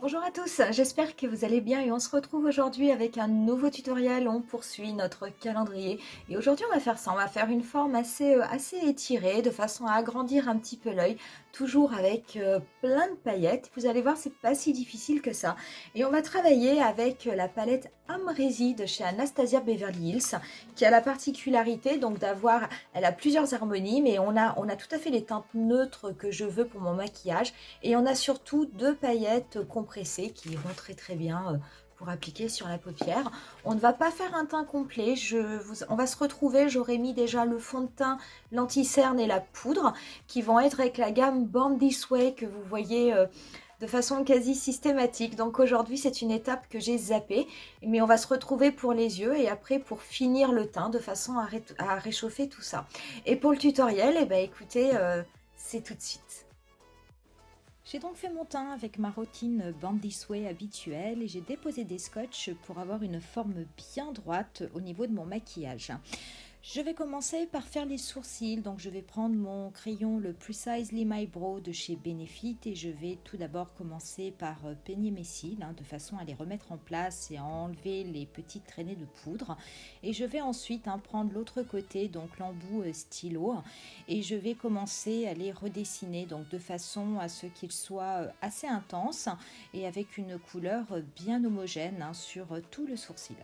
Bonjour à tous, j'espère que vous allez bien et on se retrouve aujourd'hui avec un nouveau tutoriel. On poursuit notre calendrier et aujourd'hui on va faire ça, on va faire une forme assez étirée de façon à agrandir un petit peu l'œil, toujours avec plein de paillettes. Vous allez voir, c'est pas si difficile que ça. Et on va travailler avec la palette Amrezy de chez Anastasia Beverly Hills qui a la particularité donc d'avoir, elle a plusieurs harmonies mais on a tout à fait les teintes neutres que je veux pour mon maquillage. Et on a surtout deux paillettes compressées qui iront très bien pour appliquer sur la paupière. On ne va pas faire un teint complet, on va se retrouver, j'aurais mis déjà le fond de teint, l'anti-cerne et la poudre qui vont être avec la gamme Born This Way que vous voyez de façon quasi systématique. Donc aujourd'hui c'est une étape que j'ai zappée, mais on va se retrouver pour les yeux et après pour finir le teint de façon à réchauffer tout ça. Et pour le tutoriel, eh ben, écoutez, c'est tout de suite. J'ai donc fait mon teint avec ma routine Born This Way habituelle et j'ai déposé des scotch pour avoir une forme bien droite au niveau de mon maquillage. Je vais commencer par faire les sourcils, donc je vais prendre mon crayon le Precisely My Brow de chez Benefit et je vais tout d'abord commencer par peigner mes cils de façon à les remettre en place et à enlever les petites traînées de poudre. Et je vais ensuite prendre l'autre côté, donc l'embout stylo, et je vais commencer à les redessiner donc de façon à ce qu'ils soient assez intenses et avec une couleur bien homogène sur tout le sourcil.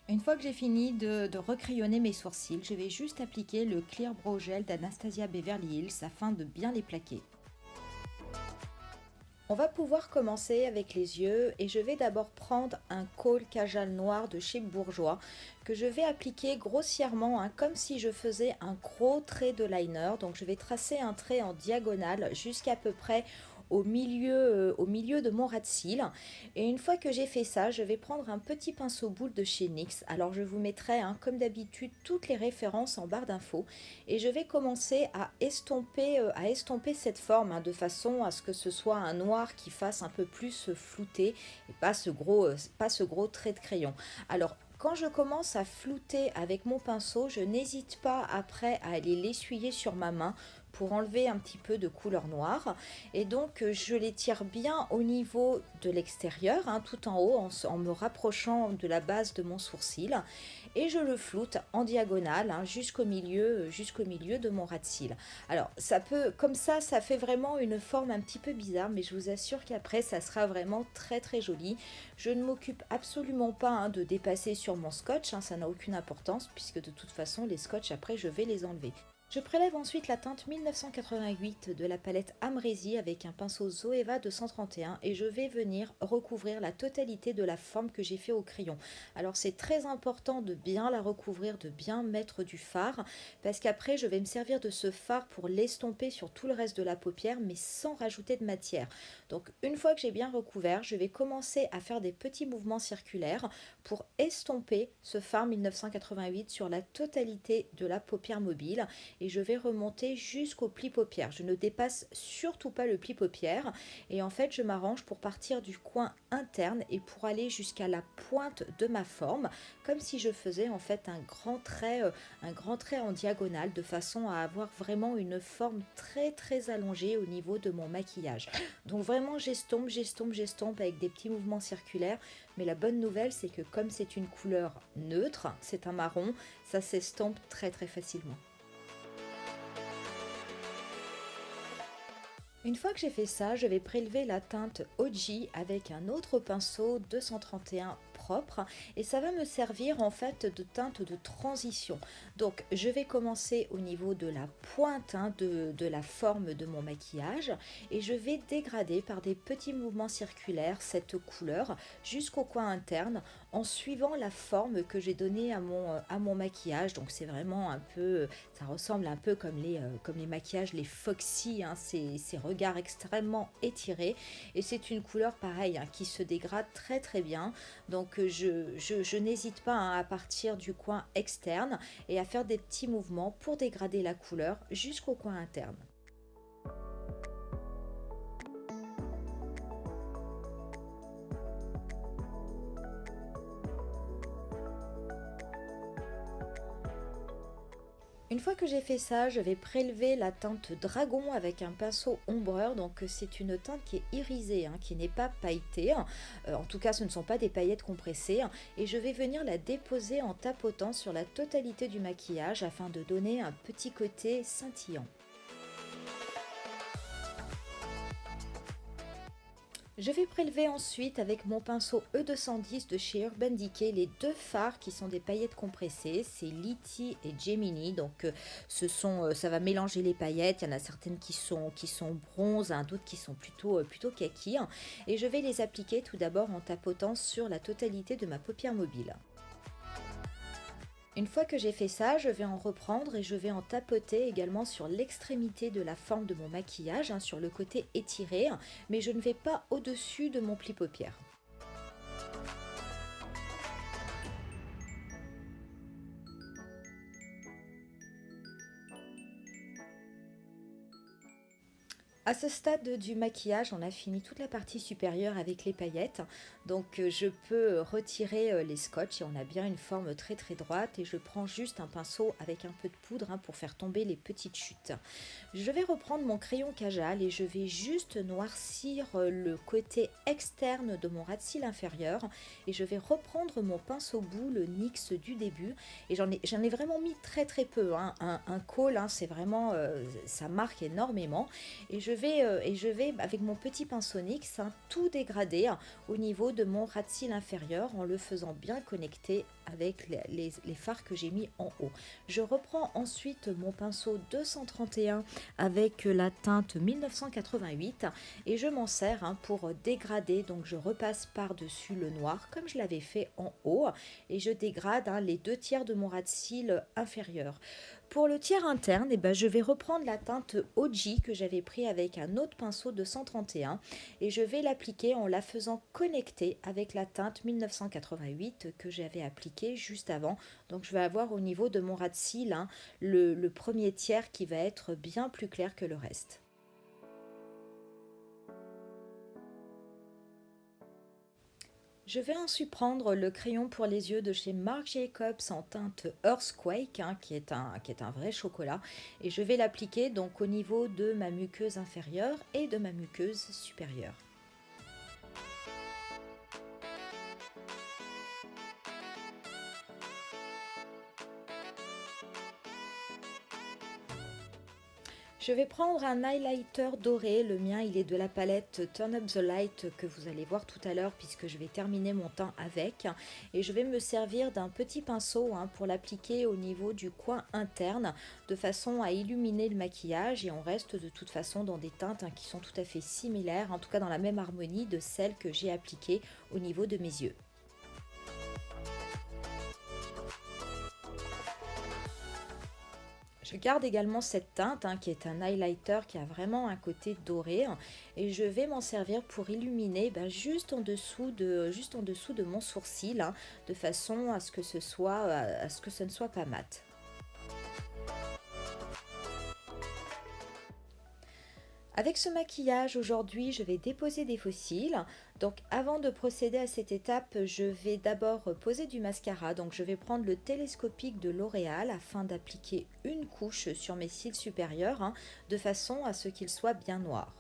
Une fois que j'ai fini de recrayonner mes sourcils, je vais juste appliquer le Clear Brow Gel d'Anastasia Beverly Hills afin de bien les plaquer. On va pouvoir commencer avec les yeux et je vais d'abord prendre un Kohl Kajal noir de chez Bourjois que je vais appliquer grossièrement comme si je faisais un gros trait de liner. Donc je vais tracer un trait en diagonale jusqu'à peu près au milieu de mon ras de cils. Et une fois que j'ai fait ça, je vais prendre un petit pinceau boule de chez NYX. Alors je vous mettrai comme d'habitude toutes les références en barre d'infos et je vais commencer à estomper cette forme de façon à ce que ce soit un noir qui fasse un peu plus flouté et pas ce gros trait de crayon. Alors quand je commence à flouter avec mon pinceau, je n'hésite pas après à aller l'essuyer sur ma main pour enlever un petit peu de couleur noire. Et donc je les tire bien au niveau de l'extérieur, tout en haut, en me rapprochant de la base de mon sourcil. Et je le floute en diagonale jusqu'au milieu de mon ras de cils. Alors ça peut, comme ça fait vraiment une forme un petit peu bizarre, mais je vous assure qu'après ça sera vraiment très joli. Je ne m'occupe absolument pas de dépasser sur mon scotch, ça n'a aucune importance puisque de toute façon les scotch après je vais les enlever. Je prélève ensuite la teinte 1988 de la palette Amrezy avec un pinceau Zoeva 231 et je vais venir recouvrir la totalité de la forme que j'ai fait au crayon. Alors c'est très important de bien la recouvrir, de bien mettre du fard parce qu'après je vais me servir de ce fard pour l'estomper sur tout le reste de la paupière mais sans rajouter de matière. Donc une fois que j'ai bien recouvert, je vais commencer à faire des petits mouvements circulaires pour estomper ce fard 1988 sur la totalité de la paupière mobile et je vais remonter jusqu'au pli paupière. Je ne dépasse surtout pas le pli paupière et en fait je m'arrange pour partir du coin interne et pour aller jusqu'à la pointe de ma forme comme si je faisais en fait un grand trait en diagonale de façon à avoir vraiment une forme très allongée au niveau de mon maquillage. Donc vraiment j'estompe avec des petits mouvements circulaires, mais la bonne nouvelle c'est que comme c'est une couleur neutre, c'est un marron, ça s'estompe très facilement. Une fois que j'ai fait ça, je vais prélever la teinte OG avec un autre pinceau 231 propre et ça va me servir en fait de teinte de transition. Donc je vais commencer au niveau de la pointe de la forme de mon maquillage et je vais dégrader par des petits mouvements circulaires cette couleur jusqu'au coin interne en suivant la forme que j'ai donnée à mon maquillage. Donc c'est vraiment un peu, ça ressemble un peu comme les maquillages, les Foxy, ces regards extrêmement étirés. Et c'est une couleur pareille qui se dégrade très bien. Donc Donc je n'hésite pas hein, à partir du coin externe et à faire des petits mouvements pour dégrader la couleur jusqu'au coin interne. Une fois que j'ai fait ça, je vais prélever la teinte dragon avec un pinceau ombreur. Donc c'est une teinte qui est irisée, hein, qui n'est pas pailletée. En tout cas, ce ne sont pas des paillettes compressées. Et je vais venir la déposer en tapotant sur la totalité du maquillage afin de donner un petit côté scintillant. Je vais prélever ensuite avec mon pinceau E210 de chez Urban Decay les deux fards qui sont des paillettes compressées, c'est Litty et Gemini. Donc ça va mélanger les paillettes, il y en a certaines qui sont bronze, hein, d'autres qui sont plutôt kaki. Et je vais les appliquer tout d'abord en tapotant sur la totalité de ma paupière mobile. Une fois que j'ai fait ça, je vais en reprendre et je vais en tapoter également sur l'extrémité de la forme de mon maquillage, hein, sur le côté étiré, mais je ne vais pas au-dessus de mon pli paupière. À ce stade du maquillage, on a fini toute la partie supérieure avec les paillettes. Donc je peux retirer les scotch et on a bien une forme très très droite. Et je prends juste un pinceau avec un peu de poudre hein, pour faire tomber les petites chutes. Je vais reprendre mon crayon Kajal et je vais juste noircir le côté externe de mon ras de cils inférieur. Et je vais reprendre mon pinceau boule le NYX du début. Et j'en ai vraiment mis très très peu. Hein. Un col, hein, c'est vraiment, ça marque énormément. Et je vais avec mon petit pinceau NYX hein, tout dégrader hein, au niveau de mon ras de cils inférieur en le faisant bien connecter avec les fards que j'ai mis en haut. Je reprends ensuite mon pinceau 231 avec la teinte 1988 et je m'en sers hein, pour dégrader. Donc je repasse par-dessus le noir comme je l'avais fait en haut et je dégrade hein, les 2 tiers de mon ras de cils inférieur. Pour le tiers interne, eh ben, je vais reprendre la teinte OG que j'avais pris avec un autre pinceau de 131 et je vais l'appliquer en la faisant connecter avec la teinte 1988 que j'avais appliquée juste avant. Donc je vais avoir au niveau de mon ras de cils hein, le premier tiers qui va être bien plus clair que le reste. Je vais ensuite prendre le crayon pour les yeux de chez Marc Jacobs en teinte Earthquake, hein, qui est un vrai chocolat. Et je vais l'appliquer donc au niveau de ma muqueuse inférieure et de ma muqueuse supérieure. Je vais prendre un highlighter doré, le mien il est de la palette Turn Up the Light que vous allez voir tout à l'heure puisque je vais terminer mon teint avec. Et je vais me servir d'un petit pinceau hein, pour l'appliquer au niveau du coin interne de façon à illuminer le maquillage. Et on reste de toute façon dans des teintes hein, qui sont tout à fait similaires, en tout cas dans la même harmonie de celles que j'ai appliquées au niveau de mes yeux. Je garde également cette teinte hein, qui est un highlighter qui a vraiment un côté doré hein, et je vais m'en servir pour illuminer juste en dessous de mon sourcil hein, de façon à ce que ce ne soit pas mat. Avec ce maquillage, aujourd'hui, je vais déposer des faux cils. Donc, avant de procéder à cette étape, je vais d'abord poser du mascara. Donc, je vais prendre le télescopique de L'Oréal afin d'appliquer une couche sur mes cils supérieurs, hein, de façon à ce qu'ils soient bien noirs.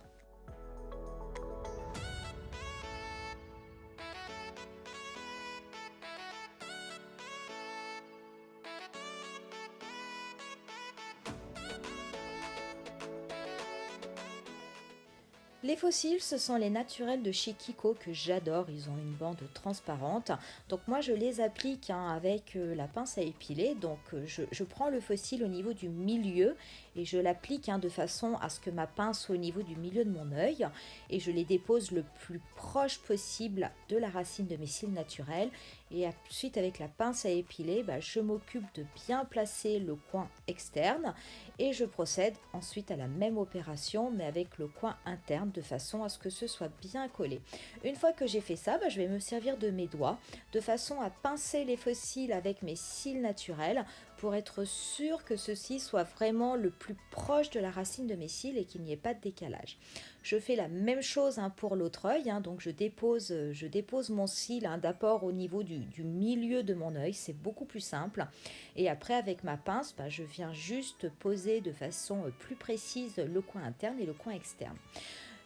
Les fossiles, ce sont les naturels de chez Kiko que j'adore. Ils ont une bande transparente. Donc moi, je les applique hein, avec la pince à épiler. Donc je prends le fossile au niveau du milieu et je l'applique de façon à ce que ma pince soit au niveau du milieu de mon œil et je les dépose le plus proche possible de la racine de mes cils naturels. Et ensuite avec la pince à épiler, je m'occupe de bien placer le coin externe et je procède ensuite à la même opération mais avec le coin interne de façon à ce que ce soit bien collé. Une fois que j'ai fait ça, je vais me servir de mes doigts de façon à pincer les fossiles avec mes cils naturels pour être sûr que ceci soit vraiment le plus proche de la racine de mes cils et qu'il n'y ait pas de décalage. Je fais la même chose pour l'autre œil, donc je dépose mon cil d'abord au niveau du milieu de mon œil, c'est beaucoup plus simple. Et après avec ma pince, je viens juste poser de façon plus précise le coin interne et le coin externe.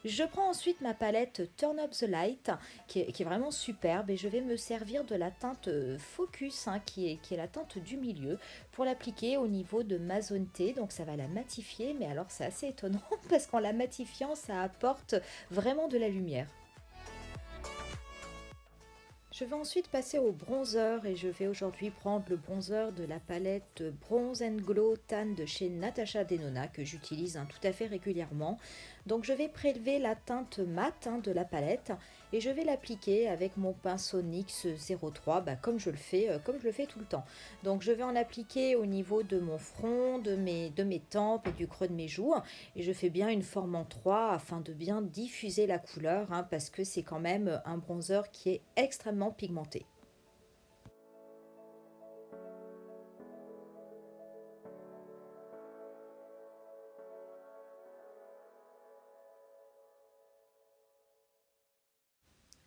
Je prends ensuite ma palette Turn Up the Light qui est vraiment superbe et je vais me servir de la teinte Focus qui est la teinte du milieu pour l'appliquer au niveau de ma zone T. Donc ça va la matifier, mais alors c'est assez étonnant parce qu'en la matifiant ça apporte vraiment de la lumière. Je vais ensuite passer au bronzer et je vais aujourd'hui prendre le bronzer de la palette Bronze and Glow Tan de chez Natasha Denona que j'utilise tout à fait régulièrement. Donc je vais prélever la teinte mat de la palette et je vais l'appliquer avec mon pinceau NYX 03 comme je le fais tout le temps. Donc je vais en appliquer au niveau de mon front, de mes tempes et du creux de mes joues et je fais bien une forme en 3 afin de bien diffuser la couleur parce que c'est quand même un bronzer qui est extrêmement pigmenté.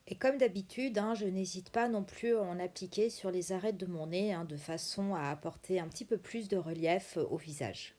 Et comme d'habitude, je n'hésite pas non plus à en appliquer sur les arêtes de mon nez de façon à apporter un petit peu plus de relief au visage.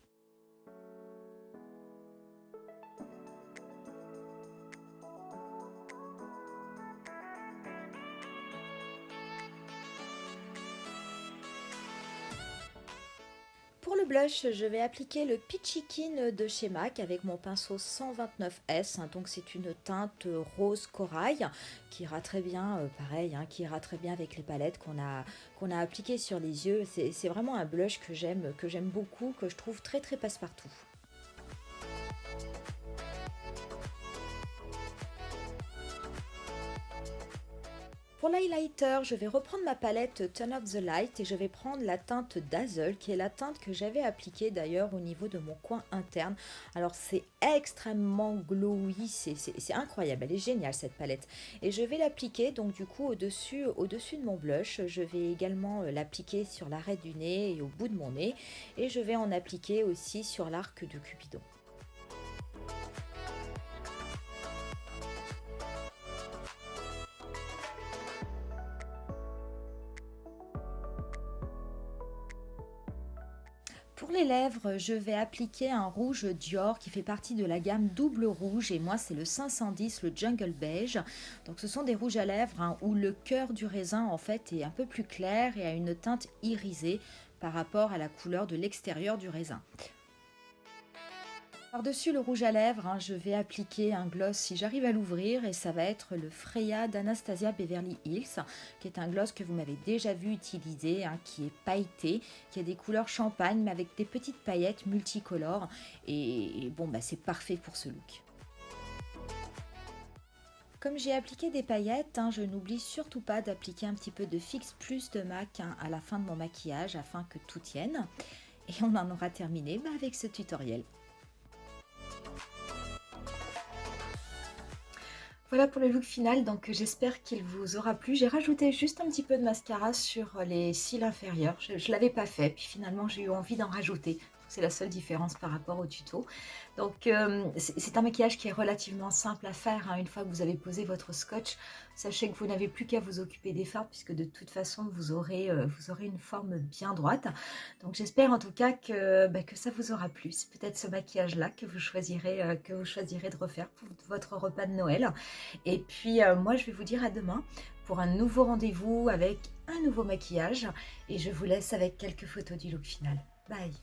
Pour le blush, je vais appliquer le Peachy de chez MAC avec mon pinceau 129S. Donc c'est une teinte rose corail qui ira très bien, pareil, qui ira très bien avec les palettes qu'on a appliquées sur les yeux. C'est vraiment un blush que j'aime beaucoup, que je trouve très très passe-partout. Pour l'highlighter, je vais reprendre ma palette Turn Up the Light et je vais prendre la teinte Dazzle qui est la teinte que j'avais appliquée d'ailleurs au niveau de mon coin interne. Alors c'est extrêmement glowy, c'est incroyable, elle est géniale cette palette. Et je vais l'appliquer donc du coup au-dessus de mon blush. Je vais également l'appliquer sur l'arête du nez et au bout de mon nez et je vais en appliquer aussi sur l'arc de Cupidon. Pour les lèvres, je vais appliquer un rouge Dior qui fait partie de la gamme double rouge et moi c'est le 510, le Jungle Beige. Donc ce sont des rouges à lèvres où le cœur du raisin en fait est un peu plus clair et a une teinte irisée par rapport à la couleur de l'extérieur du raisin. Par-dessus le rouge à lèvres, je vais appliquer un gloss si j'arrive à l'ouvrir et ça va être le Freya d'Anastasia Beverly Hills qui est un gloss que vous m'avez déjà vu utiliser, qui est pailleté, qui a des couleurs champagne mais avec des petites paillettes multicolores et bon c'est parfait pour ce look. Comme j'ai appliqué des paillettes, je n'oublie surtout pas d'appliquer un petit peu de Fix Plus de MAC à la fin de mon maquillage afin que tout tienne. Et on en aura terminé avec ce tutoriel. Voilà pour le look final, donc j'espère qu'il vous aura plu. J'ai rajouté juste un petit peu de mascara sur les cils inférieurs. Je ne l'avais pas fait, puis finalement j'ai eu envie d'en rajouter. C'est la seule différence par rapport au tuto. Donc c'est un maquillage qui est relativement simple à faire. Une fois que vous avez posé votre scotch, sachez que vous n'avez plus qu'à vous occuper des fards puisque de toute façon vous aurez une forme bien droite. Donc j'espère en tout cas que ça vous aura plu. C'est peut-être ce maquillage-là que vous choisirez de refaire pour votre repas de Noël. Et puis moi je vais vous dire à demain pour un nouveau rendez-vous avec un nouveau maquillage. Et je vous laisse avec quelques photos du look final. Bye!